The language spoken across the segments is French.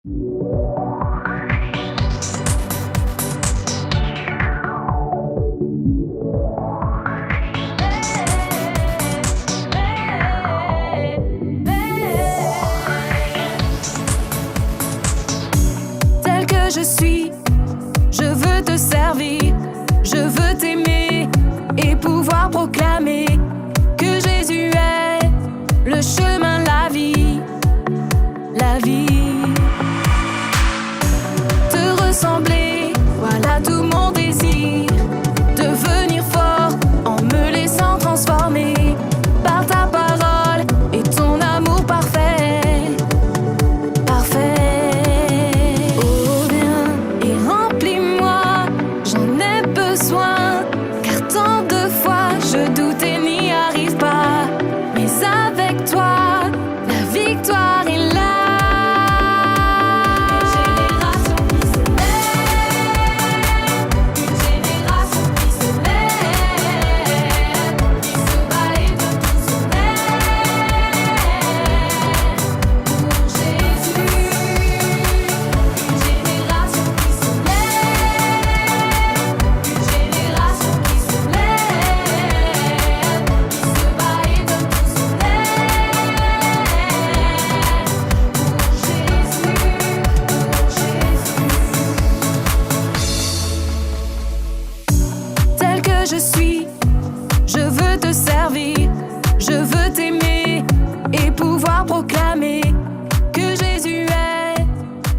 Tel que je suis, je veux te servir, je veux t'aimer et pouvoir proclamer que Jésus est le chemin, la vie, la vie. Te ressembler, voilà tout mon désir, devenir fort en me laissant transformer par ta parole et ton amour parfait, parfait. Oh viens et remplis-moi, j'en ai besoin, car tant de fois je doute et n'y arrive pas, mais avec toi, la victoire est là. Tel que je suis, je veux te servir, je veux t'aimer et pouvoir proclamer que Jésus est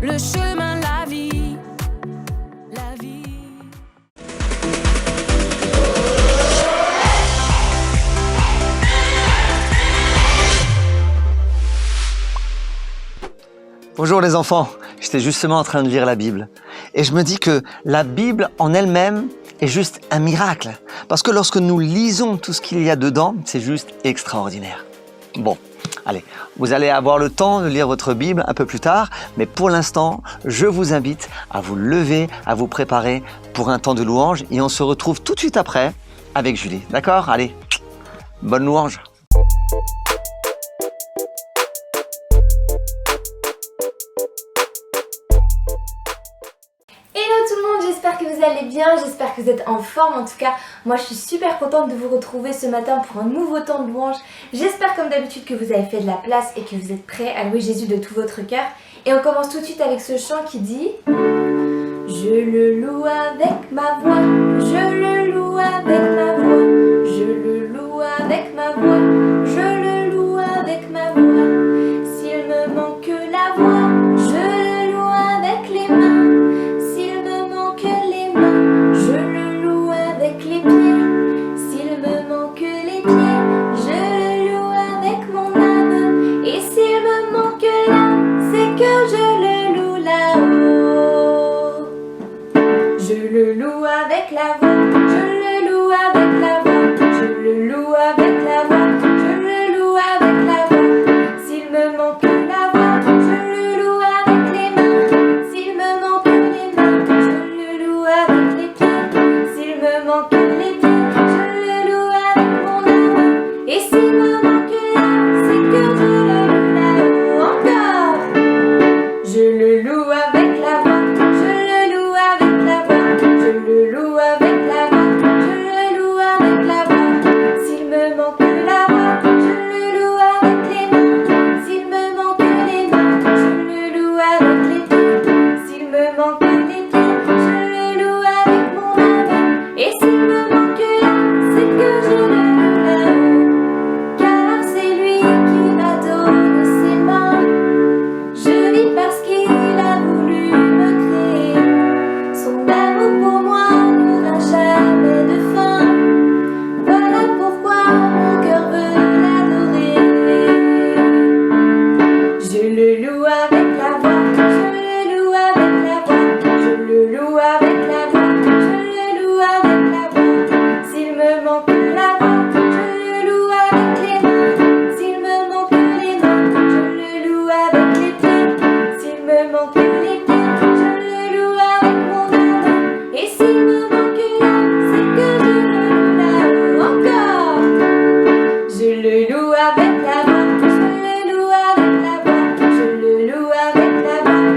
le chemin, la vie, la vie. Bonjour les enfants, j'étais justement en train de lire la Bible et je me dis que la Bible en elle-même est juste un miracle parce que lorsque nous lisons tout ce qu'il y a dedans, c'est juste extraordinaire. Bon, allez, vous allez avoir le temps de lire votre Bible un peu plus tard, mais pour l'instant, je vous invite à vous lever, à vous préparer pour un temps de louange et on se retrouve tout de suite après avec Julie, d'accord? Allez, bonne louange! Hello tout le monde, j'espère que vous allez bien, j'espère que vous êtes en forme. En tout cas, moi je suis super contente de vous retrouver ce matin pour un nouveau temps de louange. J'espère comme d'habitude que vous avez fait de la place et que vous êtes prêts à louer Jésus de tout votre cœur. Et on commence tout de suite avec ce chant qui dit: je le loue avec ma voix, je le loue avec ma voix, je le loue avec ma voix, je le loue avec ma voix. S'il me manque la voix, je le loue avec les mains. S'il me manque les mains, je le loue avec les pieds. S'il me manque les pieds, je le loue avec mon âme. Et s'il me manque l'âme, c'est que je le loue là-haut. Je le loue avec la voix, je le loue avec la voix, je le loue avec la voix, je le loue avec la voix. S'il me manque la voix, je le loue avec les mains. S'il me manque les mains, je le loue avec les pieds. S'il me manque les pieds, je le loue avec mon âme. Et s'il me manque l'âme, c'est que je le loue là-haut. Encore. Je le loue avec la voix, je le loue avec la voix, je le loue avec la voix, je le loue avec la voix. S'il me manque la voix, je le loue avec les mains. S'il me manque les mains, je le loue avec les pieds. S'il me manque les pieds, je le loue avec mon âme. Et s'il me manque l'âme, c'est que je le loue là-haut. Car c'est lui qui m'a donné ses mains. Je vis parce qu'il a voulu me créer. Son amour pour moi n'aura jamais de fin. Voilà pourquoi mon cœur veut l'adorer. Je le loue avec la voix, je le loue avec la voix, je le loue avec la voix, je le loue avec la voix. S'il me manque la voix, je le loue avec les mains. S'il me manque les mains, je le loue avec les pieds. S'il me manque les pieds, je le loue avec mon âme. Et s'il me manque l'âme, c'est que je le loue là-haut. Encore. Je le loue avec la voix, je le loue avec la voix, je le loue avec la voix,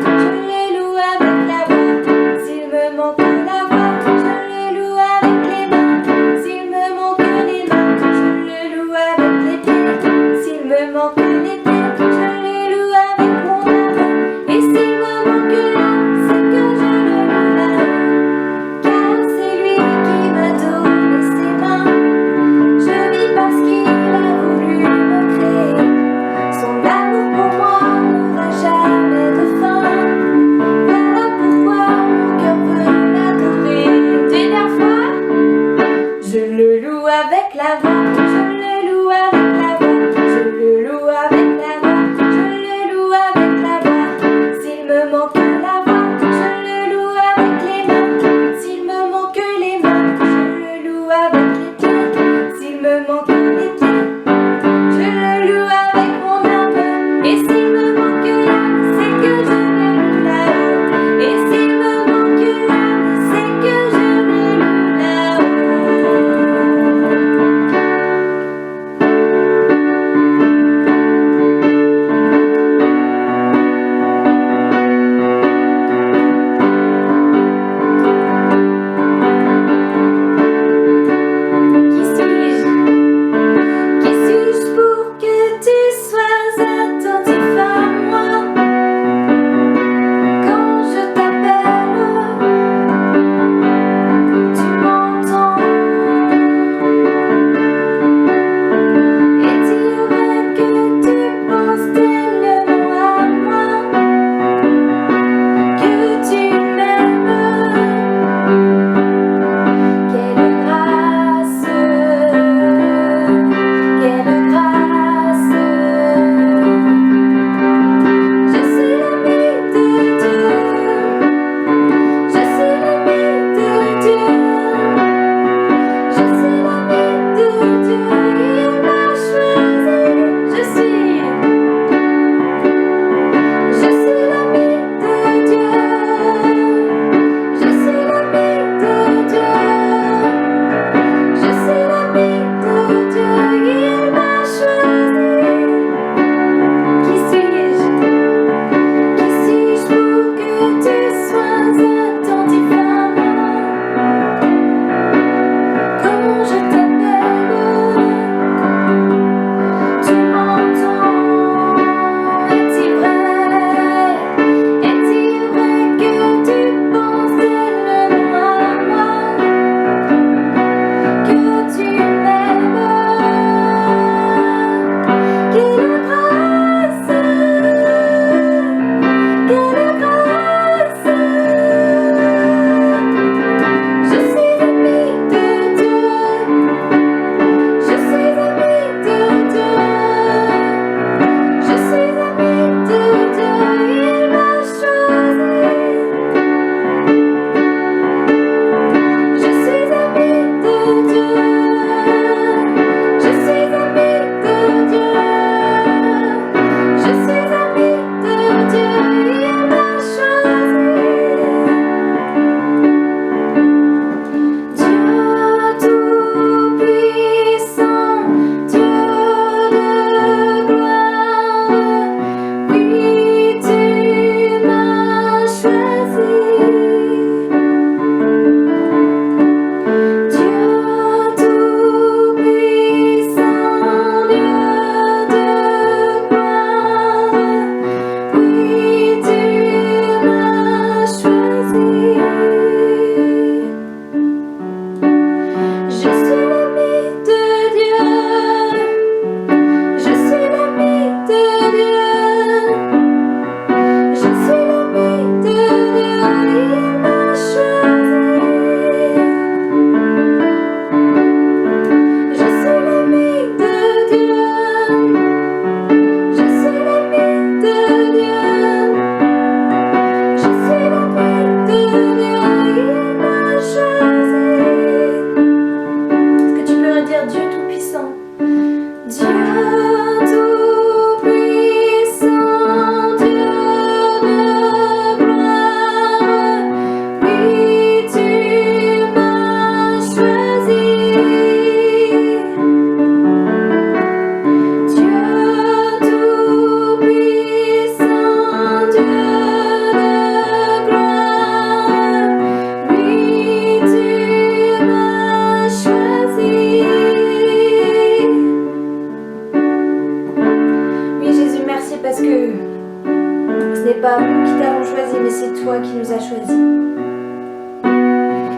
avons choisi, mais c'est toi qui nous as choisis.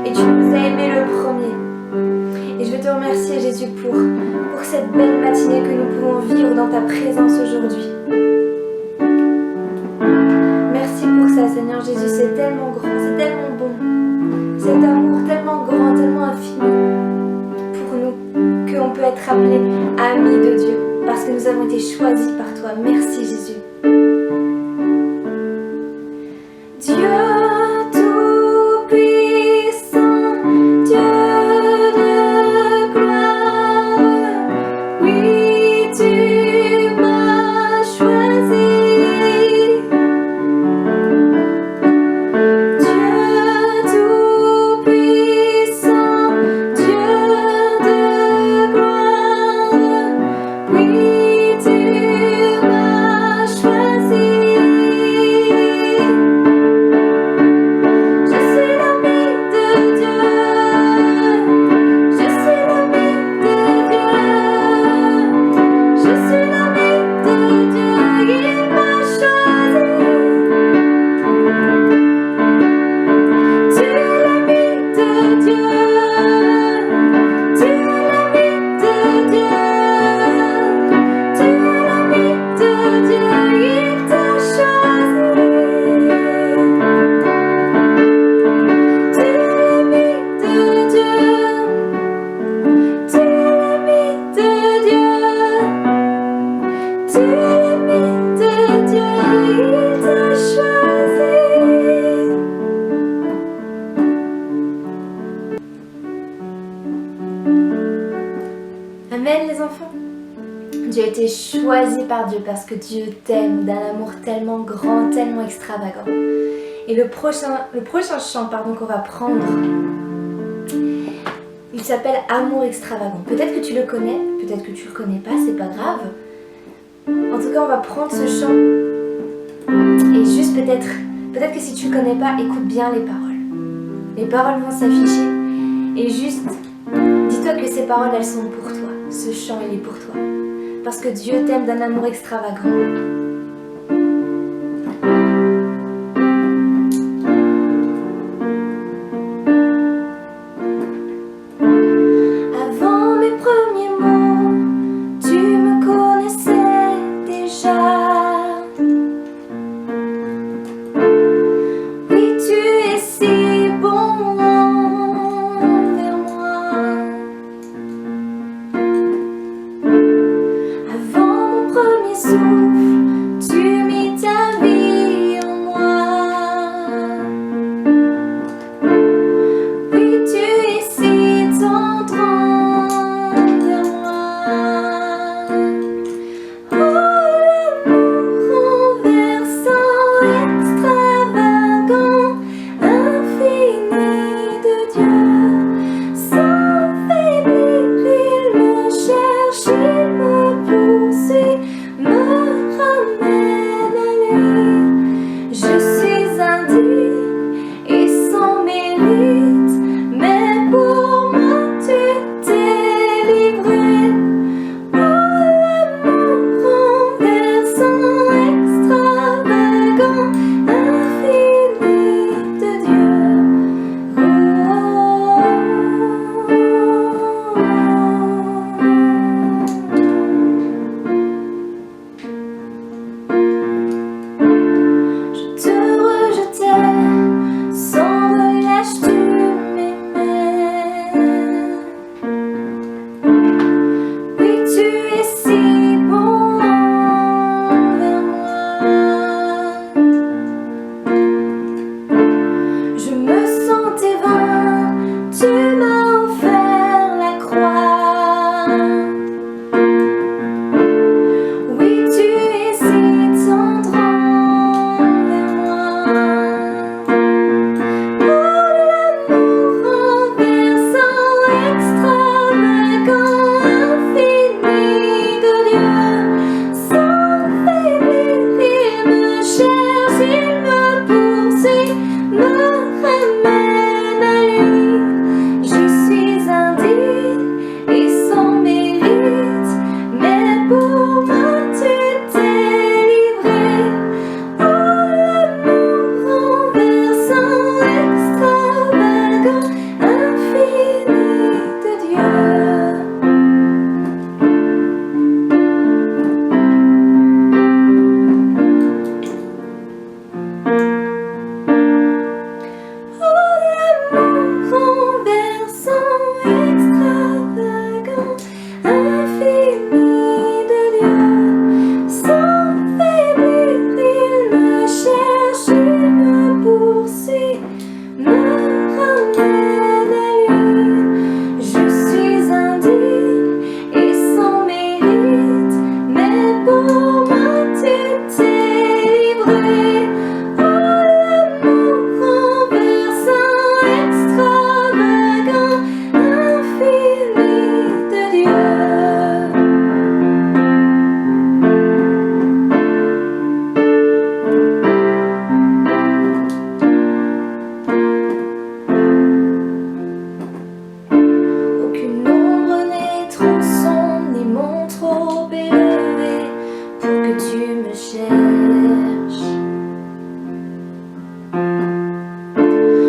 Et tu nous as aimés le premier. Et je veux te remercier, Jésus, pour cette belle matinée que nous pouvons vivre dans ta présence aujourd'hui. Merci pour ça, Seigneur Jésus, c'est tellement grand, c'est tellement bon. Cet amour tellement grand, tellement infini pour nous, qu'on peut être appelé amis de Dieu, parce que nous avons été choisis par toi. Merci Jésus. Dieu tout-puissant, Dieu de gloire, oui tu m'as choisi. Amen les enfants. Tu as été choisi par Dieu parce que Dieu t'aime d'un amour tellement grand, tellement extravagant. Et le prochain chant qu'on va prendre, il s'appelle Amour extravagant. Peut-être que tu le connais, peut-être que tu le connais pas, c'est pas grave. En tout cas, on va prendre ce chant et juste peut-être que si tu le connais pas, écoute bien les paroles. Les paroles vont s'afficher et juste dis-toi que ces paroles, elles sont pour toi. Ce chant, il est pour toi. Parce que Dieu t'aime d'un amour extravagant. Avant mes premiers mots, tu me connaissais déjà. Oui, tu es si bon envers moi. Avant mon premier souffle,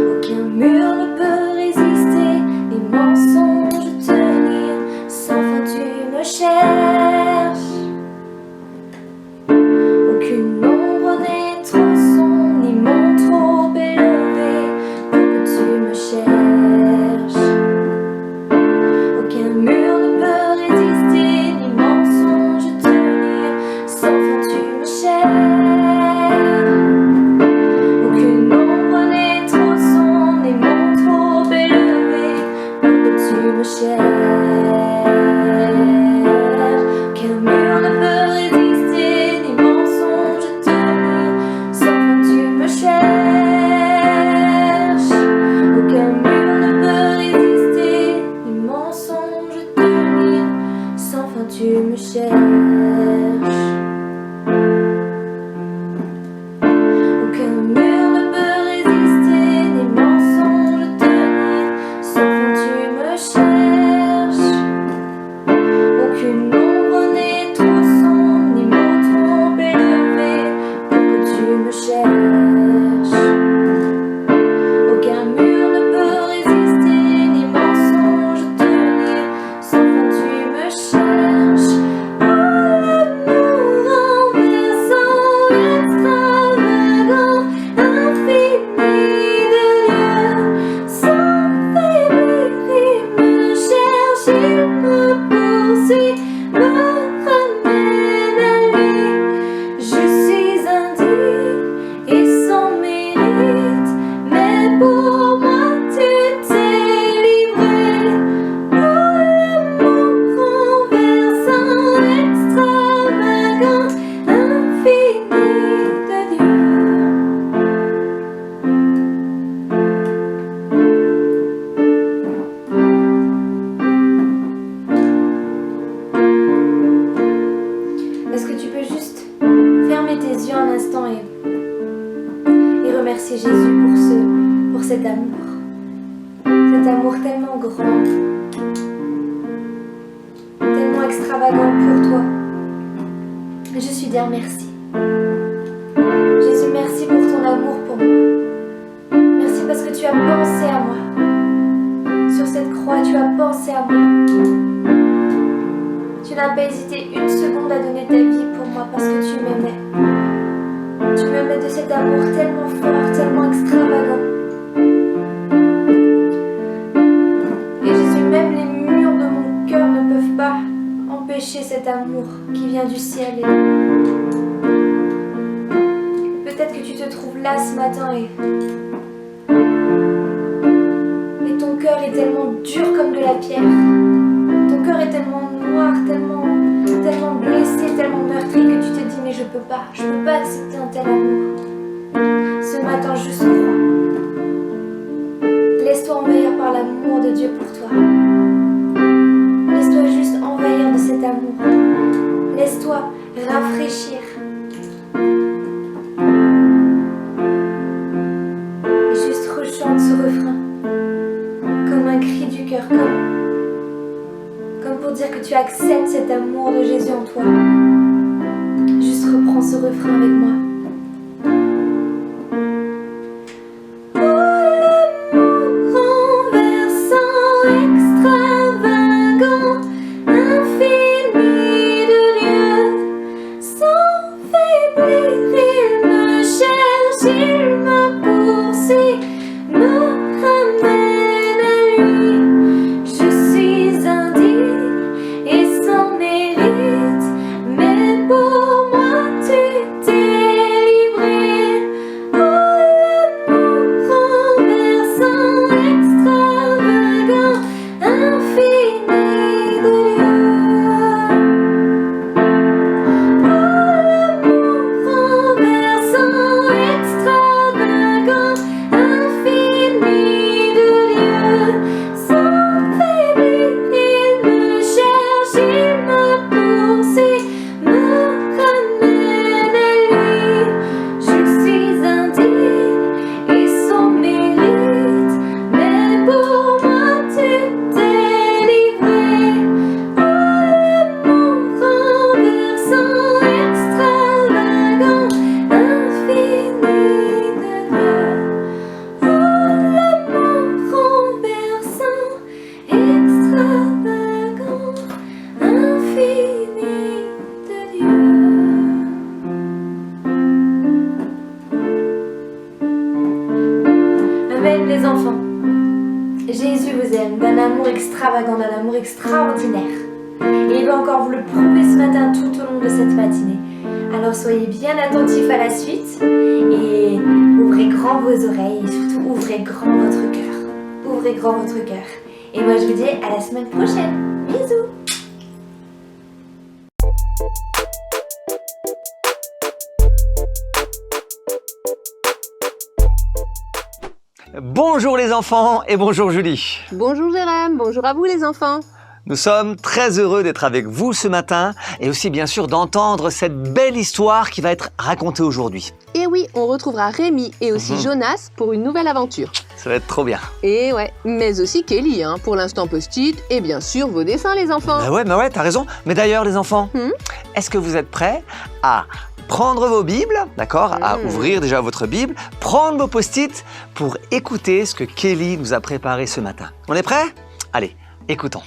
Aucun mur ne peut résister, les mensonges tenir. Sans fin tu me cherches. Aucune ombre n'est trop sombre, ni mon trop élevé pour que tu me cherches. Aucun mur ne peut résister, ni mensonge tenir. Sans fin tu me cherches. Aucune ombre n'est trop sombre, ni mon trop élevé pour que tu me cherches. Aucun mur ne peut résister, ni mensonge tenir. Sans fin tu me cherches. Aucun mur ne peut résister, ni mensonge tenir. Sans fin tu me cherches. Aucun mur ne peut résister, ni mensonge tenir. Sans fin tu me cherches. Aucune ombre n'est trop sombre, ni mot trop élevé pour que tu me cherches. Aucun mur ne peut résister, ni mensonge tenir. Sans fin tu me cherches. Oh, l'amour renversant, extravagant, infini de Dieu. Sans faiblir, il me cherche, il me poursuit, me ramène à lui. Je suis indigne et sans mérite, mais pour moi tu t'es livré. Oh, l'amour renversant, extravagant, infini de Dieu. Est-ce que tu peux juste fermer tes yeux un instant et remercier Jésus pour cet amour tellement grand, tellement extravagant pour toi. Juste lui dire merci. Jésus, merci pour ton amour pour moi. Merci parce que tu as pensé à moi. Sur cette croix, tu as pensé à moi. Tu n'as pas hésité une seconde à donner ta vie pour moi parce que tu m'aimais. Tu m'aimais de cet amour tellement fort, tellement extravagant. Et Jésus, même les murs de mon cœur ne peuvent pas empêcher cet amour qui vient du ciel. Et peut-être que tu te trouves là ce matin et ton cœur est tellement dur comme de la pierre. Ton cœur est tellement noir, tellement blessé, tellement meurtri que tu te dis mais je peux pas accepter un tel amour. Ce matin, juste crois. Laisse-toi envahir par l'amour de Dieu pour toi. Laisse-toi juste envahir de cet amour. Laisse-toi rafraîchir. Et juste rechante ce refrain comme un cri du cœur, comme pour dire que tu acceptes cet amour de Jésus en toi. Juste reprends ce refrain avec moi. Oh, l'amour renversant, extravagant, infini de Dieu. Sans faiblir, il me cherche, il me poursuit, me ramène à lui. Je suis indigne et sans mérite, mais pour moi tu t'es livré. Oh, l'amour renversant, extravagant, infini de Dieu. Oh, l'amour renversant, extravagant, infini Amen les enfants. Jésus vous aime d'un amour extravagant, d'un amour extraordinaire. Et il va encore vous le prouver ce matin tout au long de cette matinée. Alors soyez bien attentifs à la suite et ouvrez grand vos oreilles et surtout ouvrez grand votre cœur. Ouvrez grand votre cœur. Et moi je vous dis à la semaine prochaine. Bisous. Bonjour les enfants et bonjour Julie. Bonjour Jérém, bonjour à vous les enfants. Nous sommes très heureux d'être avec vous ce matin et aussi bien sûr d'entendre cette belle histoire qui va être racontée aujourd'hui. Et oui, on retrouvera Rémi et aussi Jonas pour une nouvelle aventure. Ça va être trop bien. Et ouais, mais aussi Kelly, pour l'instant post-it et bien sûr vos dessins les enfants. Bah ouais, t'as raison. Mais d'ailleurs les enfants, est-ce que vous êtes prêts à prendre vos Bibles, d'accord, à ouvrir déjà votre Bible, prendre vos post-it pour écouter ce que Kelly nous a préparé ce matin. On est prêts? Allez, écoutons.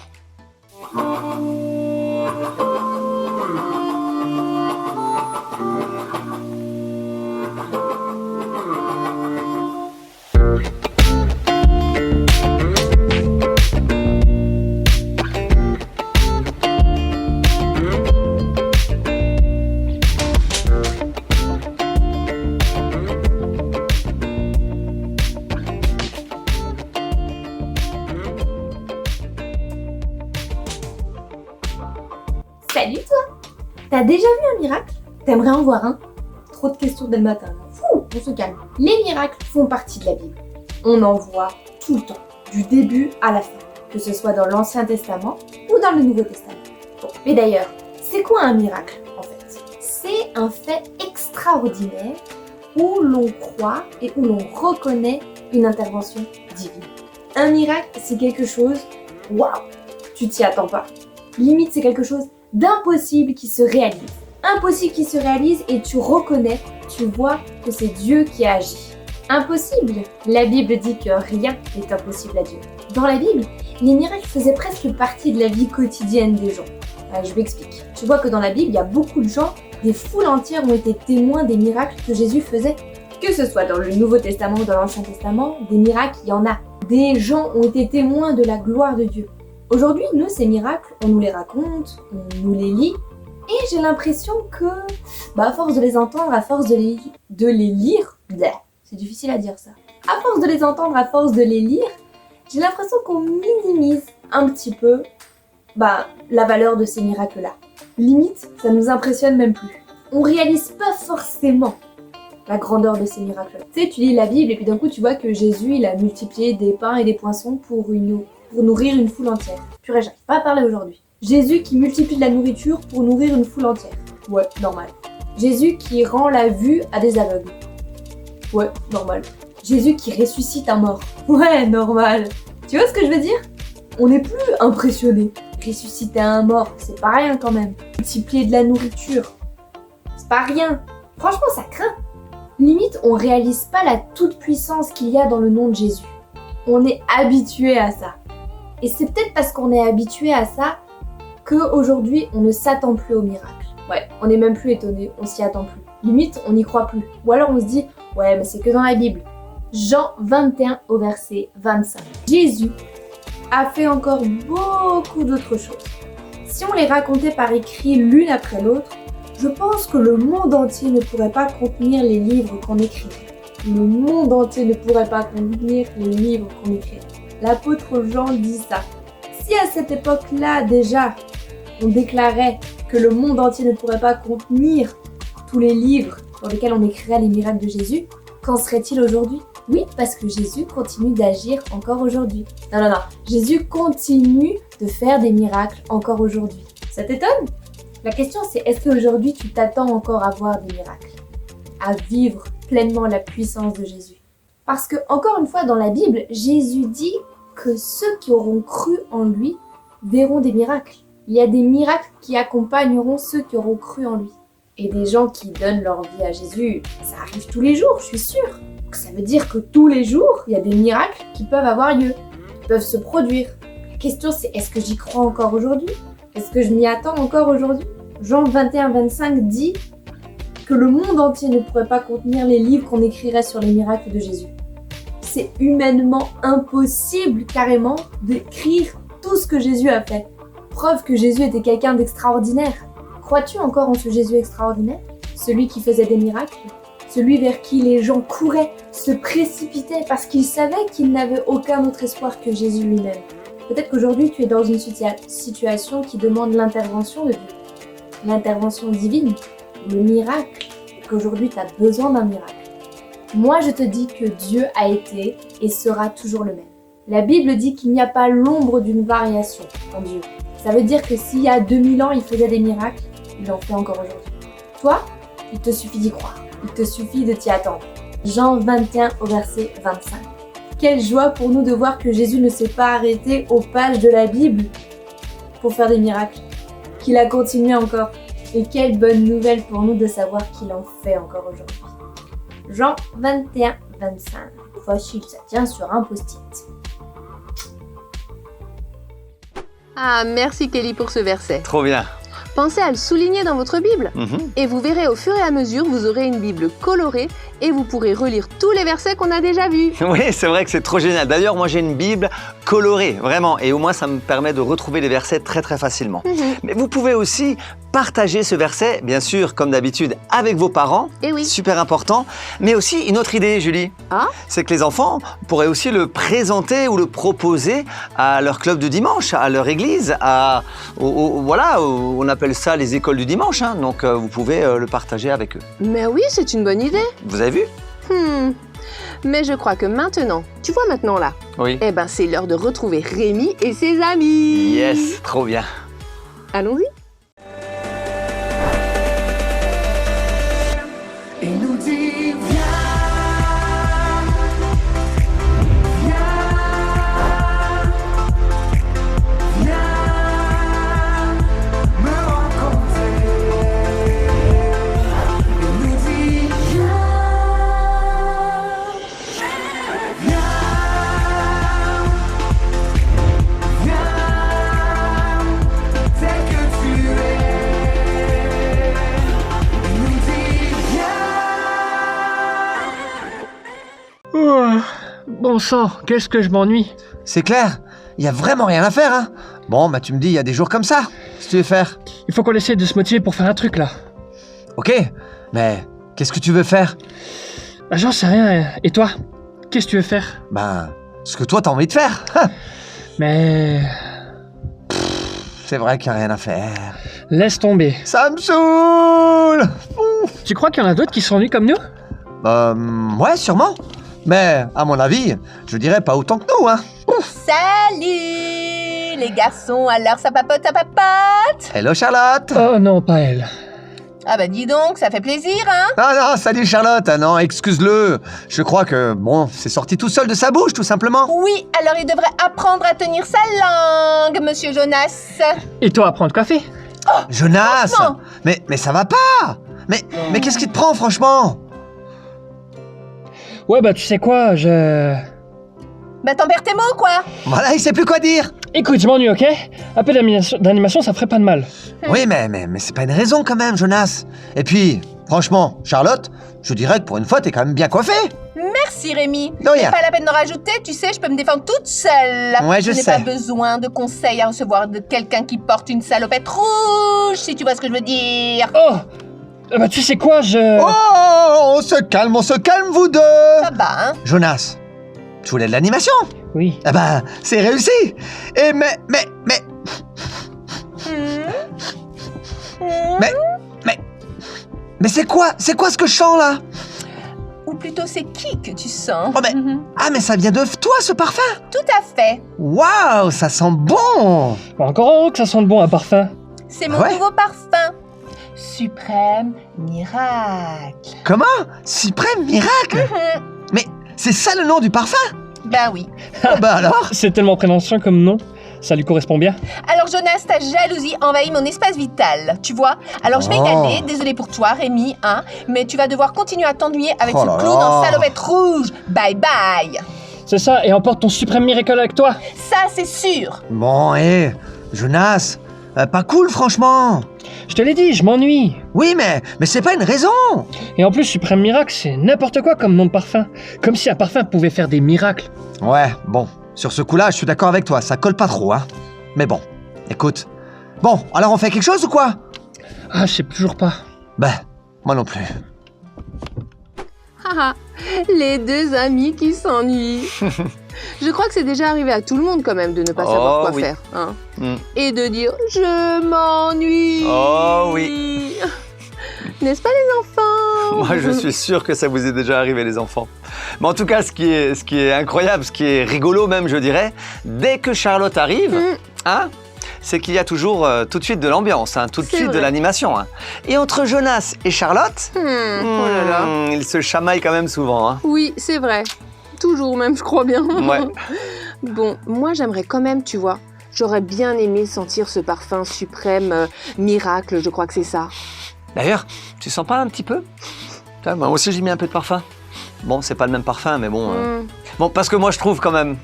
Salut toi. T'as déjà vu un miracle? T'aimerais en voir un? Trop de questions dès le matin. Fou, on se calme. Les miracles font partie de la Bible. On en voit tout le temps, du début à la fin, que ce soit dans l'Ancien Testament ou dans le Nouveau Testament. Bon, mais d'ailleurs, c'est quoi un miracle en fait? C'est un fait extraordinaire où l'on croit et où l'on reconnaît une intervention divine. Un miracle, c'est quelque chose, waouh, tu t'y attends pas. Limite, c'est quelque chose d'impossible qui se réalise. Impossible qui se réalise et tu reconnais, tu vois que c'est Dieu qui a agi. Impossible. La Bible dit que rien n'est impossible à Dieu. Dans la Bible, les miracles faisaient presque partie de la vie quotidienne des gens. Je m'explique. Tu vois que dans la Bible, il y a beaucoup de gens, des foules entières ont été témoins des miracles que Jésus faisait. Que ce soit dans le Nouveau Testament ou dans l'Ancien Testament, des miracles, il y en a. Des gens ont été témoins de la gloire de Dieu. Aujourd'hui, nous, ces miracles, on nous les raconte, on nous les lit, et j'ai l'impression que, à force de les entendre, à force de les lire, c'est difficile à dire ça, à force de les entendre, à force de les lire, j'ai l'impression qu'on minimise un petit peu, la valeur de ces miracles-là. Limite, ça nous impressionne même plus. On réalise pas forcément la grandeur de ces miracles-là. Tu sais, tu lis la Bible et puis d'un coup, tu vois que Jésus, il a multiplié des pains et des poissons pour nourrir une foule entière. Purée, j'arrive pas à parler aujourd'hui. Jésus qui multiplie de la nourriture pour nourrir une foule entière. Ouais, normal. Jésus qui rend la vue à des aveugles. Ouais, normal. Jésus qui ressuscite un mort. Ouais, normal. Tu vois ce que je veux dire? On n'est plus impressionné. Ressusciter un mort, c'est pas rien quand même. Multiplier de la nourriture, c'est pas rien. Franchement, ça craint. Limite, on réalise pas la toute-puissance qu'il y a dans le nom de Jésus. On est habitué à ça. Et c'est peut-être parce qu'on est habitué à ça qu'aujourd'hui, on ne s'attend plus au miracle. Ouais, on n'est même plus étonné, on s'y attend plus. Limite, on n'y croit plus. Ou alors on se dit, ouais, mais c'est que dans la Bible. Jean 21 au verset 25. Jésus a fait encore beaucoup d'autres choses. Si on les racontait par écrit l'une après l'autre, je pense que le monde entier ne pourrait pas contenir les livres qu'on écrit. Le monde entier ne pourrait pas contenir les livres qu'on écrit. L'apôtre Jean dit ça. Si à cette époque-là déjà, on déclarait que le monde entier ne pourrait pas contenir tous les livres dans lesquels on écrirait les miracles de Jésus, qu'en serait-il aujourd'hui? Oui, parce que Jésus continue d'agir encore aujourd'hui. Non. Jésus continue de faire des miracles encore aujourd'hui. Ça t'étonne? La question c'est, est-ce qu'aujourd'hui tu t'attends encore à voir des miracles? À vivre pleinement la puissance de Jésus? Parce que, encore une fois, dans la Bible, Jésus dit que ceux qui auront cru en lui verront des miracles. Il y a des miracles qui accompagneront ceux qui auront cru en lui. Et des gens qui donnent leur vie à Jésus, ça arrive tous les jours, je suis sûre. Donc ça veut dire que tous les jours, il y a des miracles qui peuvent avoir lieu, qui peuvent se produire. La question c'est, est-ce que j'y crois encore aujourd'hui? Est-ce que je m'y attends encore aujourd'hui? Jean 21-25 dit que le monde entier ne pourrait pas contenir les livres qu'on écrirait sur les miracles de Jésus. c'est humainement impossible carrément d'écrire tout ce que Jésus a fait. Preuve que Jésus était quelqu'un d'extraordinaire. Crois-tu encore en ce Jésus extraordinaire? Celui qui faisait des miracles? Celui vers qui les gens couraient, se précipitaient parce qu'ils savaient qu'ils n'avaient aucun autre espoir que Jésus lui-même. Peut-être qu'aujourd'hui tu es dans une situation qui demande l'intervention de Dieu. L'intervention divine, le miracle, et qu'aujourd'hui tu as besoin d'un miracle. Moi je te dis que Dieu a été et sera toujours le même. La Bible dit qu'il n'y a pas l'ombre d'une variation en Dieu. Ça veut dire que s'il y a 2000 ans il faisait des miracles, il en fait encore aujourd'hui. Toi, il te suffit d'y croire. Il te suffit de t'y attendre. Jean 21 au verset 25. Quelle joie pour nous de voir que Jésus ne s'est pas arrêté aux pages de la Bible pour faire des miracles. Qu'il a continué encore. Et quelle bonne nouvelle pour nous de savoir qu'il en fait encore aujourd'hui. Jean 21, 25. Facile, ça tient sur un post-it. Ah, merci Kelly pour ce verset. Trop bien. Pensez à le souligner dans votre Bible. Et vous verrez au fur et à mesure, vous aurez une Bible colorée et vous pourrez relire tous les versets qu'on a déjà vus. Oui, c'est vrai que c'est trop génial. D'ailleurs, moi j'ai une Bible colorée, vraiment. Et au moins, ça me permet de retrouver les versets très très facilement. Mais vous pouvez aussi partager ce verset, bien sûr, comme d'habitude, avec vos parents. Eh oui. Super important. Mais aussi, une autre idée, Julie. Ah? C'est que les enfants pourraient aussi le présenter ou le proposer à leur club de dimanche, à leur église, voilà, on appelle ça les écoles du dimanche. Hein. Donc, vous pouvez le partager avec eux. Mais oui, c'est une bonne idée. Vous avez vu? Mais je crois que maintenant, tu vois maintenant là, Oui. eh ben c'est l'heure de retrouver Rémi et ses amis. Yes, trop bien. Allons-y. Et nous dit viens, me rencontrer. Et nous dit viens, tel que tu es. Et nous dit Bon sang, qu'est-ce que je m'ennuie. C'est clair, il y a vraiment rien à faire, hein. Bon, bah tu me dis, il y a des jours comme ça, si tu veux faire. Il faut qu'on essaie de se motiver pour faire un truc là. Ok, mais qu'est-ce que tu veux faire? Bah, j'en sais rien. Et toi? Qu'est-ce que tu veux faire? Ben, ce que toi t'as envie de faire. Hein. Mais... C'est vrai qu'il n'y a rien à faire. laisse tomber. Ça me saoule. Tu crois qu'il y en a d'autres qui s'ennuient comme nous? Ouais, sûrement. Mais, à mon avis, je dirais pas autant que nous, hein. Salut les garçons, alors ça papote, ça papote? Hello Charlotte. Oh non, pas elle. Ah bah dis donc, ça fait plaisir, hein? Ah non, salut Charlotte. Ah non, excuse-le. Je crois que, bon, c'est sorti tout seul de sa bouche, tout simplement. Oui, alors il devrait apprendre à tenir sa langue, monsieur Jonas. Et toi, apprendre quoi faire? Jonas. franchement. Mais ça va pas. Mais qu'est-ce qui te prend, franchement? Ouais, bah tu sais quoi, Bah t'en perds tes mots, quoi. Voilà, il sait plus quoi dire. Écoute, je m'ennuie, ok? Un peu d'animation, ça ferait pas de mal. Oui, mais c'est pas une raison quand même, Jonas. Et puis, franchement, Charlotte, je dirais que pour une fois, t'es quand même bien coiffée. Merci Rémi. De rien. Pas la peine de rajouter, tu sais, je peux me défendre toute seule. Ouais, je n'ai sais. pas besoin de conseils à recevoir de quelqu'un qui porte une salopette rouge, si tu vois ce que je veux dire. Oh! Bah tu sais quoi, Oh, on se calme, vous deux. Ça va, hein? Jonas, tu voulais de l'animation? Oui. Eh ben, c'est réussi. Et mais c'est quoi ce que je sens là? Ou plutôt c'est qui que tu sens? Oh, mais ça vient de toi ce parfum? Tout à fait. Waouh, ça sent bon. Bah, encore heureux que ça sente bon un parfum. C'est mon Ouais. nouveau parfum. Suprême Miracle. Comment? Suprême Miracle? Mais c'est ça le nom du parfum? Bah oui. Ah bah alors? C'est tellement prétentieux comme nom, ça lui correspond bien. Alors Jonas, ta jalousie envahit mon espace vital, tu vois? Alors je vais y Oh. aller, désolé pour toi Rémi, hein, mais tu vas devoir continuer à t'ennuyer avec Oh ce là clown là. en salopette rouge. Bye bye. C'est ça, et emporte ton suprême miracle avec toi. Ça c'est sûr. Bon, Jonas, pas cool franchement. Je te l'ai dit, je m'ennuie. Oui, mais c'est pas une raison. Et en plus, Suprême Miracle, c'est n'importe quoi comme nom de parfum. Comme si un parfum pouvait faire des miracles. Ouais, bon, sur ce coup-là, je suis d'accord avec toi, ça colle pas trop, hein. Mais bon, écoute. Bon, alors on fait quelque chose ou quoi? Ah, je sais toujours pas. Ben, moi non plus. Haha, les deux amis qui s'ennuient. Je crois que c'est déjà arrivé à tout le monde quand même de ne pas savoir quoi oui. faire. Hein. Mm. Et de dire « je m'ennuie ». Oh oui. N'est-ce pas les enfants? Moi, je suis sûr que ça vous est déjà arrivé, les enfants. Mais en tout cas, ce qui est incroyable, ce qui est rigolo même, je dirais, dès que Charlotte arrive, hein, c'est qu'il y a toujours tout de suite de l'ambiance, hein, tout de C'est suite de vrai. l'animation. Hein. Et entre Jonas et Charlotte, Oh là là. ils se chamaillent quand même souvent. Hein. Oui, c'est vrai. Toujours même, je crois bien. Ouais. Bon, moi j'aimerais quand même, tu vois, j'aurais bien aimé sentir ce parfum suprême, miracle, je crois que c'est ça. D'ailleurs, tu sens pas un petit peu? Tiens, moi aussi, j'ai mis un peu de parfum. Bon, c'est pas le même parfum, mais bon. Bon, parce que moi, je trouve quand même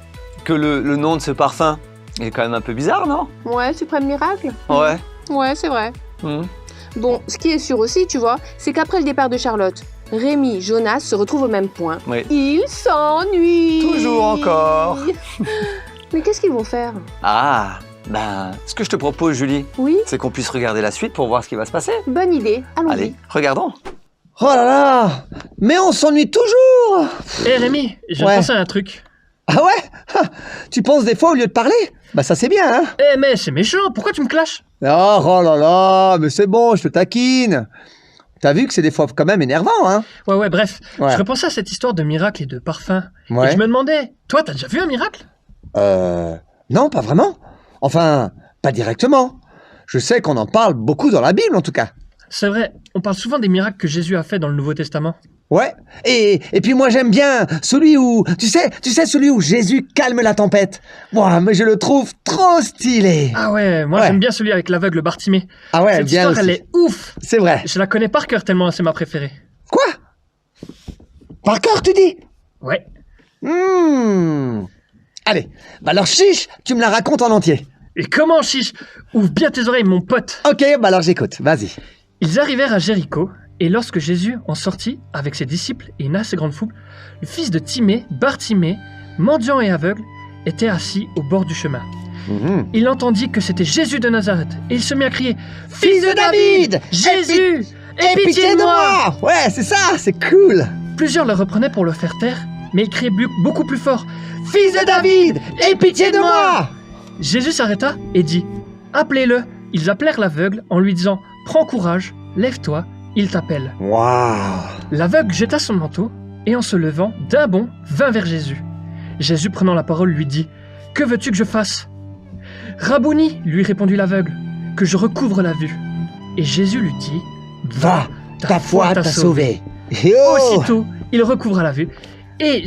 que le nom de ce parfum est quand même un peu bizarre, non? Ouais, suprême miracle. Ouais. Ouais, c'est vrai. Bon, ce qui est sûr aussi, tu vois, c'est qu'après le départ de Charlotte, Rémi, Jonas se retrouvent au même point. Oui. Ils s'ennuient. Toujours encore. Mais qu'est-ce qu'ils vont faire? Ah, ben, ce que je te propose, Julie, Oui, c'est qu'on puisse regarder la suite pour voir ce qui va se passer. bonne idée. Allons-y. Allez, regardons. Oh là là, mais on s'ennuie toujours. Hé Rémi, j'ai Ouais. pensé à un truc. Ah ouais? Ha, tu penses des fois au lieu de parler? Bah ça c'est bien, hein? Eh mais c'est méchant, pourquoi tu me clashes? Oh là là, mais c'est bon, je te taquine. T'as vu que c'est des fois quand même énervant, hein? Ouais, bref. Ouais. Je repensais à cette histoire de miracle et de parfum. Et Ouais. je me demandais, toi, t'as déjà vu un miracle? Non, pas vraiment. Enfin, pas directement. Je sais qu'on en parle beaucoup dans la Bible, en tout cas. C'est vrai, on parle souvent des miracles que Jésus a fait dans le Nouveau Testament. Ouais. Et puis moi j'aime bien celui où, tu sais celui où Jésus calme la tempête. Moi, mais je le trouve trop stylé. Ah ouais, moi Ouais. j'aime bien celui avec l'aveugle Bartimée. Ah ouais, Cette bien histoire, aussi. elle est ouf. C'est vrai. Je la connais par cœur tellement c'est ma préférée. Quoi? Par cœur, tu dis? Ouais. Allez, bah alors chiche, tu me la racontes en entier. Et comment, chiche? Ouvre bien tes oreilles, mon pote. Ok, bah alors j'écoute, vas-y. Ils arrivèrent à Jéricho, et lorsque Jésus en sortit avec ses disciples et une assez grande foule, le fils de Timée, Bartimée, mendiant et aveugle, était assis au bord du chemin. Il entendit que c'était Jésus de Nazareth, et il se mit à crier « Fils de David, Jésus, aie pitié de moi !» Ouais, c'est ça, c'est cool. Plusieurs le reprenaient pour le faire taire, mais il criait beaucoup plus fort « Fils de David, aie pitié de moi !» Jésus s'arrêta et dit « Appelez-le !» Ils appelèrent l'aveugle en lui disant « Prends courage, lève-toi, il t'appelle. » Waouh. L'aveugle jeta son manteau et en se levant d'un bond vint vers Jésus. Jésus prenant la parole lui dit « Que veux-tu que je fasse ?» « Rabouni, lui répondit l'aveugle, que je recouvre la vue. » Et Jésus lui dit « Va, ta foi t'a sauvé. Yo. Aussitôt, il recouvra la vue et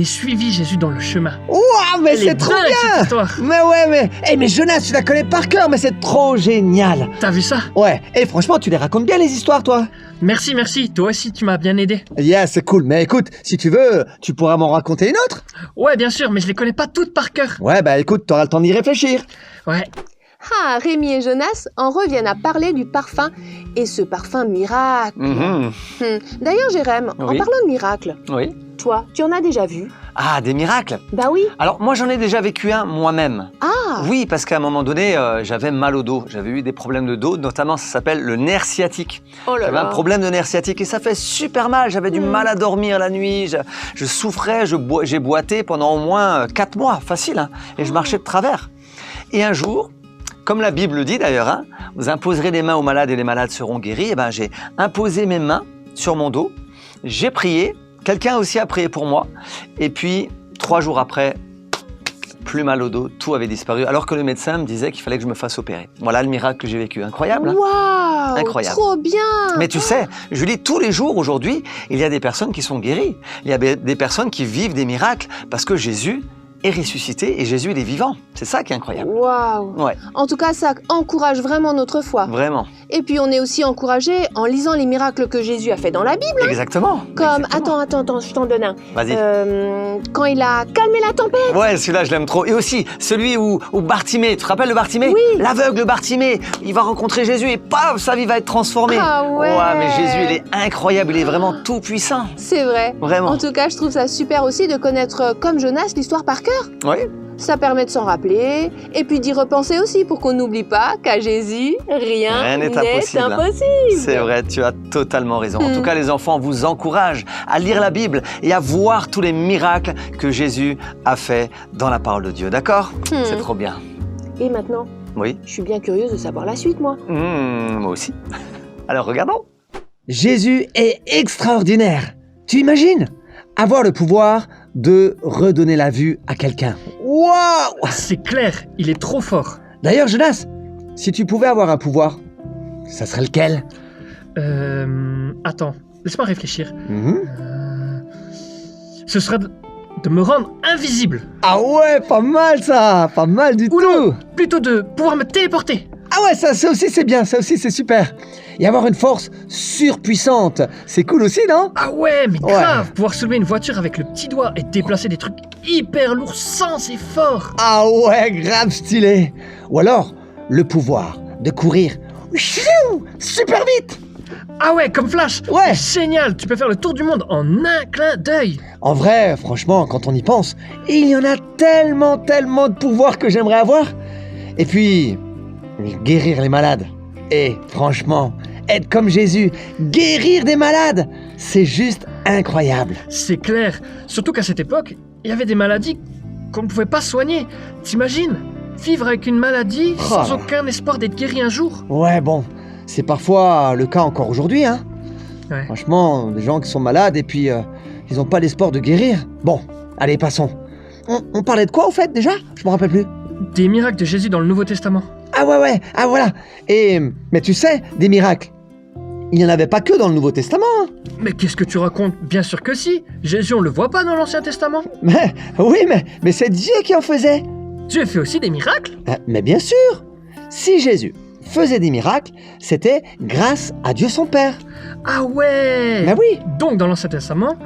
suivit Jésus dans le chemin. Waouh, mais Elle est c'est trop dingue, cette bien. histoire. Mais ouais, mais Jonas, tu la connais par cœur, mais c'est trop génial. T'as vu ça? Ouais, et franchement, tu les racontes bien les histoires, toi. Merci, toi aussi tu m'as bien aidé. Yeah, c'est cool, mais écoute, si tu veux, tu pourras m'en raconter une autre. Ouais, bien sûr, mais je les connais pas toutes par cœur. Ouais, bah écoute, t'auras le temps d'y réfléchir. Ouais. Ah, Rémi et Jonas en reviennent à parler du parfum, et ce parfum miracle. D'ailleurs, Jérém, en Oui. parlant de miracle, Oui. toi, tu en as déjà vu? Ah, des miracles. Bah oui. Alors, moi, j'en ai déjà vécu un moi-même. Ah, Oui, parce qu'à un moment donné, j'avais mal au dos. J'avais eu des problèmes de dos, notamment, ça s'appelle le nerf sciatique. oh là J'avais un là. problème de nerf sciatique et ça fait super mal. J'avais du mal à dormir la nuit. Je souffrais, j'ai boité pendant au moins 4 mois, facile, hein, et je marchais de travers. Et un jour, comme la Bible le dit d'ailleurs, hein, vous imposerez les mains aux malades et les malades seront guéris. Et ben, j'ai imposé mes mains sur mon dos, j'ai prié, quelqu'un aussi a prié pour moi. Et puis, 3 jours après, plus mal au dos, tout avait disparu, alors que le médecin me disait qu'il fallait que je me fasse opérer. Voilà le miracle que j'ai vécu, incroyable. Hein? Waouh, Incroyable. trop bien. Mais tu sais, Julie, tous les jours aujourd'hui, il y a des personnes qui sont guéries. Il y a des personnes qui vivent des miracles parce que Jésus est ressuscité et Jésus il est vivant. C'est ça qui est incroyable. Waouh. Ouais, En tout cas, ça encourage vraiment notre foi. vraiment. Et puis on est aussi encouragé en lisant les miracles que Jésus a fait dans la Bible. Exactement. Comme, Exactement. attends, je t'en donne un. Vas-y. Quand il a calmé la tempête. Ouais, celui-là, je l'aime trop. Et aussi, celui où Bartimée, tu te rappelles de Bartimée? Oui. L'aveugle Bartimée, il va rencontrer Jésus et paf, sa vie va être transformée. Ah ouais. Mais Jésus, il est incroyable, il est vraiment tout puissant. C'est vrai. Vraiment. En tout cas, je trouve ça super aussi de connaître, comme Jonas, l'histoire par cœur. Oui. Ça permet de s'en rappeler et puis d'y repenser aussi pour qu'on n'oublie pas qu'à Jésus, rien n'est n'est impossible. impossible. C'est vrai, tu as totalement raison. En tout cas, les enfants, on vous encourage à lire la Bible et à voir tous les miracles que Jésus a fait dans la parole de Dieu. D'accord? C'est trop bien. Et maintenant, Oui. je suis bien curieuse de savoir la suite, moi. Moi aussi. Alors, regardons. Jésus est extraordinaire. Tu imagines? Avoir le pouvoir de redonner la vue à quelqu'un. Waouh! C'est clair, il est trop fort. D'ailleurs, Jonas, si tu pouvais avoir un pouvoir, ça serait lequel? Attends, laisse-moi réfléchir. Mhm. Ce serait de me rendre invisible. Ah ouais, pas mal ça! Pas mal du Ou tout! non, plutôt de pouvoir me téléporter. Ah ouais, ça aussi c'est bien, ça aussi c'est super. Et avoir une force surpuissante, c'est cool aussi, non? Ah ouais, mais Ouais. grave, pouvoir soulever une voiture avec le petit doigt et déplacer des trucs hyper lourds sans effort. Ah ouais, grave stylé. Ou alors, le pouvoir de courir super vite. Ah ouais, comme Flash. Ouais. Génial, tu peux faire le tour du monde en un clin d'œil. En vrai, franchement, quand on y pense, il y en a tellement de pouvoirs que j'aimerais avoir. Et puis, guérir les malades. Et franchement, être comme Jésus, guérir des malades, c'est juste incroyable. C'est clair, surtout qu'à cette époque, il y avait des maladies qu'on ne pouvait pas soigner. T'imagines? Vivre avec une maladie sans aucun espoir d'être guéri un jour. Ouais, bon, c'est parfois le cas encore aujourd'hui, hein. Ouais. Franchement, des gens qui sont malades et puis ils n'ont pas l'espoir de guérir. Bon, allez, passons. On parlait de quoi, au fait, déjà? Je me rappelle plus. Des miracles de Jésus dans le Nouveau Testament. Ah ouais, ah voilà. Mais tu sais, des miracles, il n'y en avait pas que dans le Nouveau Testament, hein. Mais qu'est-ce que tu racontes? Bien sûr que si. Jésus, on le voit pas dans l'Ancien Testament. Mais c'est Dieu qui en faisait. Dieu fait aussi des miracles. Mais bien sûr, si Jésus faisait des miracles, c'était grâce à Dieu son Père. Ah ouais. Mais oui. Donc dans l'Ancien Testament,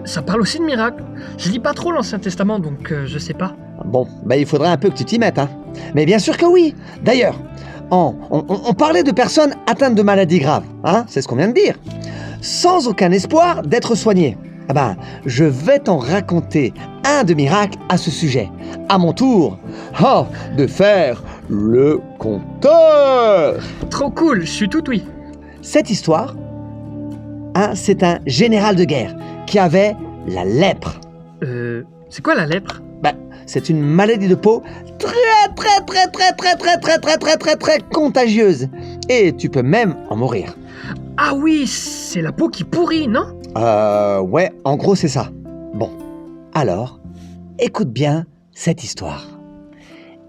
ça parle aussi de miracles. Je lis pas trop l'Ancien Testament, donc je sais pas. Bon, il faudrait un peu que tu t'y mettes, hein. Mais bien sûr que oui. D'ailleurs, on parlait de personnes atteintes de maladies graves, hein, c'est ce qu'on vient de dire, sans aucun espoir d'être soignées. Je vais t'en raconter un de miracles à ce sujet. À mon tour, de faire le compteur. Trop cool, je suis tout oui. Cette histoire, c'est un général de guerre qui avait la lèpre. C'est quoi la lèpre? C'est une maladie de peau très contagieuse. Et tu peux même en mourir. Ah oui, c'est la peau qui pourrit, non? Ouais, en gros c'est ça. Bon, alors, écoute bien cette histoire.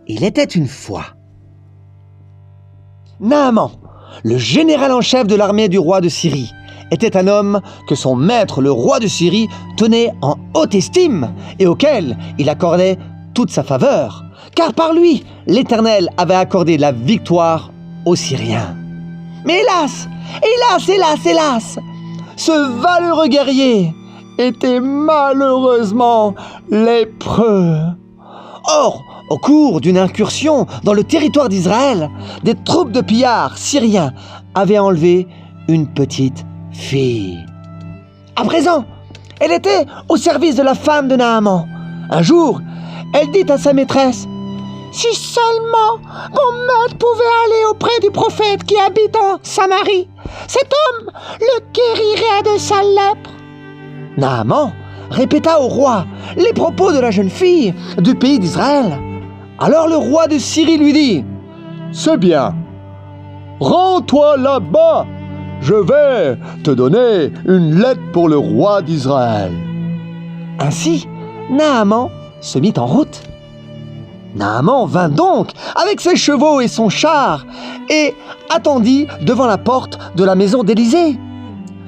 Il était une fois Naaman, le général en chef de l'armée du roi de Syrie, était un homme que son maître, le roi de Syrie, tenait en haute estime et auquel il accordait toute sa faveur, car par lui, l'Éternel avait accordé la victoire aux Syriens. Mais hélas, ce valeureux guerrier était malheureusement lépreux. Or, au cours d'une incursion dans le territoire d'Israël, des troupes de pillards syriens avaient enlevé une petite fille. À présent, elle était au service de la femme de Naaman. Un jour, elle dit à sa maîtresse: « Si seulement mon maître pouvait aller auprès du prophète qui habite en Samarie, cet homme le guérirait de sa lèpre. » Naaman répéta au roi les propos de la jeune fille du pays d'Israël. Alors le roi de Syrie lui dit: « C'est bien, rends-toi là-bas, je vais te donner une lettre pour le roi d'Israël. » Ainsi, Naaman se mit en route. Naaman vint donc avec ses chevaux et son char et attendit devant la porte de la maison d'Élisée.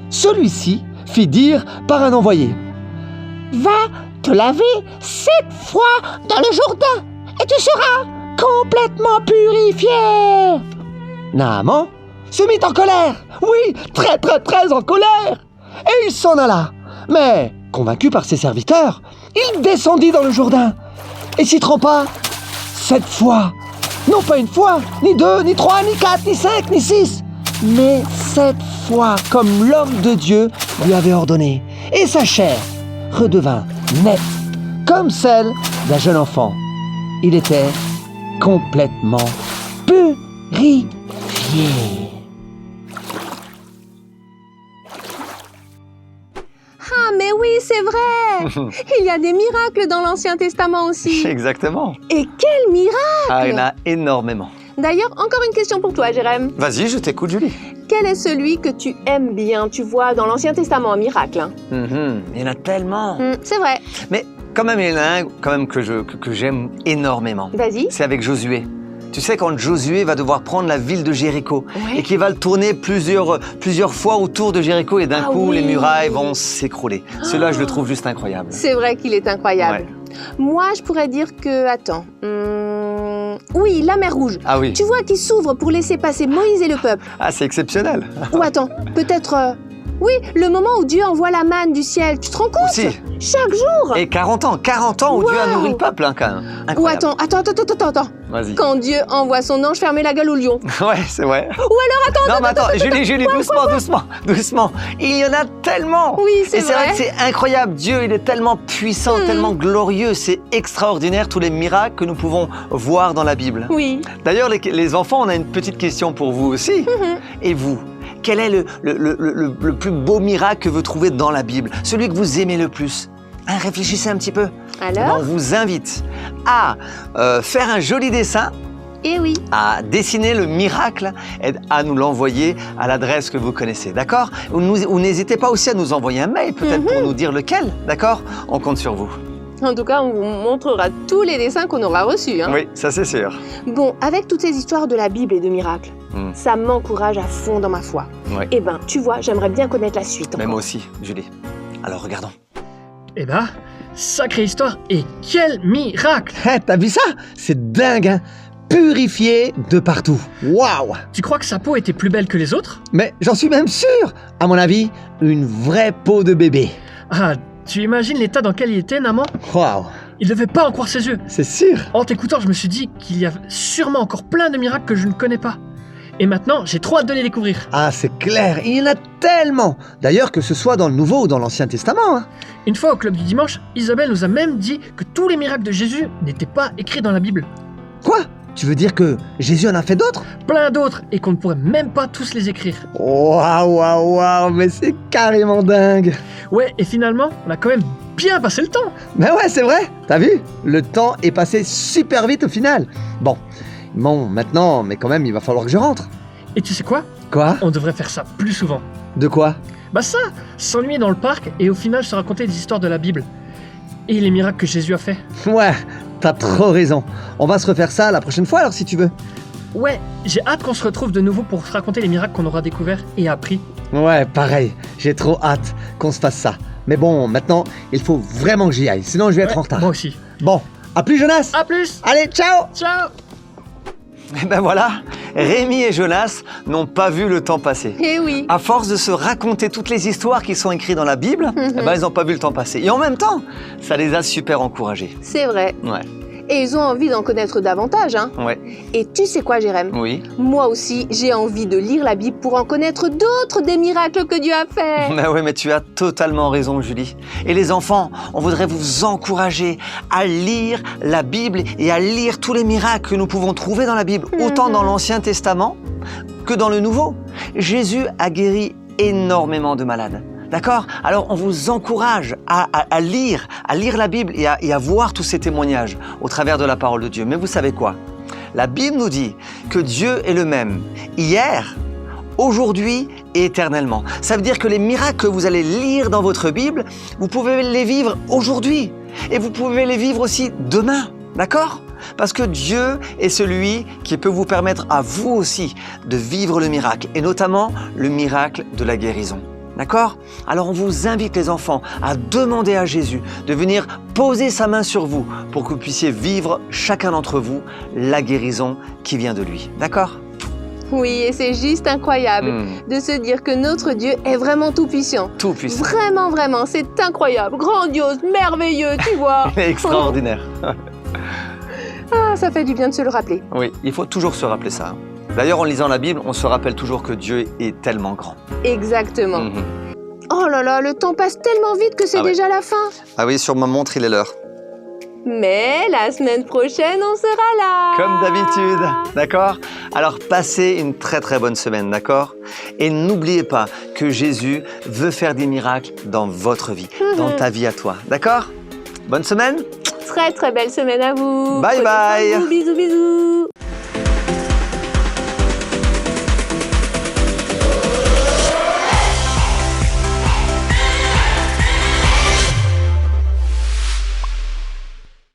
Celui-ci fit dire par un envoyé: « Va te laver 7 fois dans le Jourdain et tu seras complètement purifié. » Naaman se mit en colère. Oui, très très très en colère. Et il s'en alla. Mais, convaincu par ses serviteurs, il descendit dans le Jourdain et s'y trempa 7 fois. Non pas une fois, ni 2, ni 3, ni 4, ni 5, ni 6, mais 7 fois comme l'homme de Dieu lui avait ordonné. Et sa chair redevint nette, comme celle d'un jeune enfant. Il était complètement purifié. Ah, mais oui, c'est vrai. Il y a des miracles dans l'Ancien Testament aussi. Exactement. Et quel miracle! Ah, il y en a énormément. D'ailleurs, encore une question pour toi, Jérém. Vas-y, je t'écoute, Julie. Quel est celui que tu aimes bien, tu vois, dans l'Ancien Testament, un miracle, hein? Il y en a tellement. C'est vrai. Mais quand même, il y en a un quand même que j'aime énormément. Vas-y. C'est avec Josué. Tu sais, quand Josué va devoir prendre la ville de Jéricho Ouais. et qu'il va le tourner plusieurs fois autour de Jéricho et d'un coup, oui. les murailles vont s'écrouler. Celui-là, je le trouve juste incroyable. C'est vrai qu'il est incroyable. Moi, je pourrais dire que... Attends. Oui, la mer Rouge. Ah oui. Tu vois, qui s'ouvre pour laisser passer Moïse et le peuple. Ah, c'est exceptionnel. Ou attends, peut-être... Oui, le moment où Dieu envoie la manne du ciel. Tu te rends compte? Aussi. Chaque jour. Et 40 ans où Dieu a nourri le peuple, hein, quand même. Ou Incroyable. attends. Vas-y. Quand Dieu envoie son ange fermer la gueule au lion. Ouais, c'est vrai. Ou alors, Non, mais attends, Julie, doucement. Il y en a tellement. Oui, c'est Et c'est vrai vrai. que c'est incroyable. Dieu, il est tellement puissant, tellement glorieux. C'est extraordinaire, tous les miracles que nous pouvons voir dans la Bible. Oui. D'ailleurs, les enfants, on a une petite question pour vous aussi. Et vous, quel est le plus beau miracle que vous trouvez dans la Bible? Celui que vous aimez le plus? Hein, réfléchissez un petit peu. Alors? On vous invite à faire un joli dessin, Eh oui. à dessiner le miracle et à nous l'envoyer à l'adresse que vous connaissez, d'accord? Ou n'hésitez pas aussi à nous envoyer un mail, peut-être pour nous dire lequel, d'accord? On compte sur vous. En tout cas, on vous montrera tous les dessins qu'on aura reçus. Hein. Oui, ça c'est sûr. Bon, avec toutes ces histoires de la Bible et de miracles, ça m'encourage à fond dans ma foi. Ouais. Eh ben, tu vois, j'aimerais bien connaître la suite. Mais encore. moi aussi, Julie. Alors regardons. Eh ben, sacrée histoire et quel miracle! Hé, t'as vu ça? C'est dingue, hein? Purifié de partout. Waouh! Tu crois que sa peau était plus belle que les autres? Mais j'en suis même sûr. À mon avis, une vraie peau de bébé. Ah, tu imagines l'état dans lequel il était, Naman? Waouh! Il devait pas en croire ses yeux. C'est sûr. En t'écoutant, je me suis dit qu'il y a sûrement encore plein de miracles que je ne connais pas. Et maintenant, j'ai trop hâte de les découvrir. Ah, c'est clair, il y en a tellement. D'ailleurs, que ce soit dans le Nouveau ou dans l'Ancien Testament. Hein. Une fois au club du dimanche, Isabelle nous a même dit que tous les miracles de Jésus n'étaient pas écrits dans la Bible. Quoi? Tu veux dire que Jésus en a fait d'autres? Plein d'autres, et qu'on ne pourrait même pas tous les écrire. Waouh, mais c'est carrément dingue. Ouais, et finalement, on a quand même bien passé le temps. Mais ouais, c'est vrai. T'as vu? Le temps est passé super vite au final. Bon, maintenant, mais quand même, il va falloir que je rentre. Et tu sais quoi? Quoi? On devrait faire ça plus souvent. De quoi? Bah ça, s'ennuyer dans le parc et au final se raconter des histoires de la Bible. Et les miracles que Jésus a fait. Ouais, t'as trop raison. On va se refaire ça la prochaine fois alors si tu veux. Ouais, j'ai hâte qu'on se retrouve de nouveau pour se raconter les miracles qu'on aura découverts et appris. Ouais, pareil. J'ai trop hâte qu'on se fasse ça. Mais bon, maintenant, il faut vraiment que j'y aille, sinon je vais être en retard. Moi aussi. Bon, à plus Jonas. À plus. Allez, ciao. Ciao. Et ben voilà, Rémi et Jonas n'ont pas vu le temps passer. Eh oui. À force de se raconter toutes les histoires qui sont écrites dans la Bible, eh ben, ils n'ont pas vu le temps passer. Et en même temps, ça les a super encouragés. C'est vrai. Ouais, Et ils ont envie d'en connaître davantage, hein. ouais, Et tu sais quoi, Jérém? oui. Moi aussi, j'ai envie de lire la Bible pour en connaître d'autres des miracles que Dieu a fait. Mais oui, mais tu as totalement raison, Julie. Et les enfants, on voudrait vous encourager à lire la Bible et à lire tous les miracles que nous pouvons trouver dans la Bible, autant dans l'Ancien Testament que dans le Nouveau. Jésus a guéri énormément de malades. D'accord? Alors on vous encourage à lire la Bible et à voir tous ces témoignages au travers de la parole de Dieu. Mais vous savez quoi? La Bible nous dit que Dieu est le même hier, aujourd'hui et éternellement. Ça veut dire que les miracles que vous allez lire dans votre Bible, vous pouvez les vivre aujourd'hui et vous pouvez les vivre aussi demain. D'accord? Parce que Dieu est celui qui peut vous permettre à vous aussi de vivre le miracle et notamment le miracle de la guérison. D'accord? Alors on vous invite les enfants à demander à Jésus de venir poser sa main sur vous pour que vous puissiez vivre chacun d'entre vous la guérison qui vient de lui. D'accord? Oui, et c'est juste incroyable de se dire que notre Dieu est vraiment tout-puissant. Tout puissant. Vraiment, vraiment, c'est incroyable, grandiose, merveilleux, tu vois. Il est extraordinaire. Ah, ça fait du bien de se le rappeler. Oui, il faut toujours se rappeler ça. D'ailleurs, en lisant la Bible, on se rappelle toujours que Dieu est tellement grand. Exactement. Mhm. Oh là là, le temps passe tellement vite que c'est Ah ouais. déjà la fin. Ah oui, sur ma montre, il est l'heure. Mais la semaine prochaine, on sera là. Comme d'habitude, d'accord? Alors passez une très très bonne semaine, d'accord? Et n'oubliez pas que Jésus veut faire des miracles dans votre vie, dans ta vie à toi, d'accord? Bonne semaine? Très très belle semaine à vous. Bye Prenez soin de bye. vous. Bisous bisous.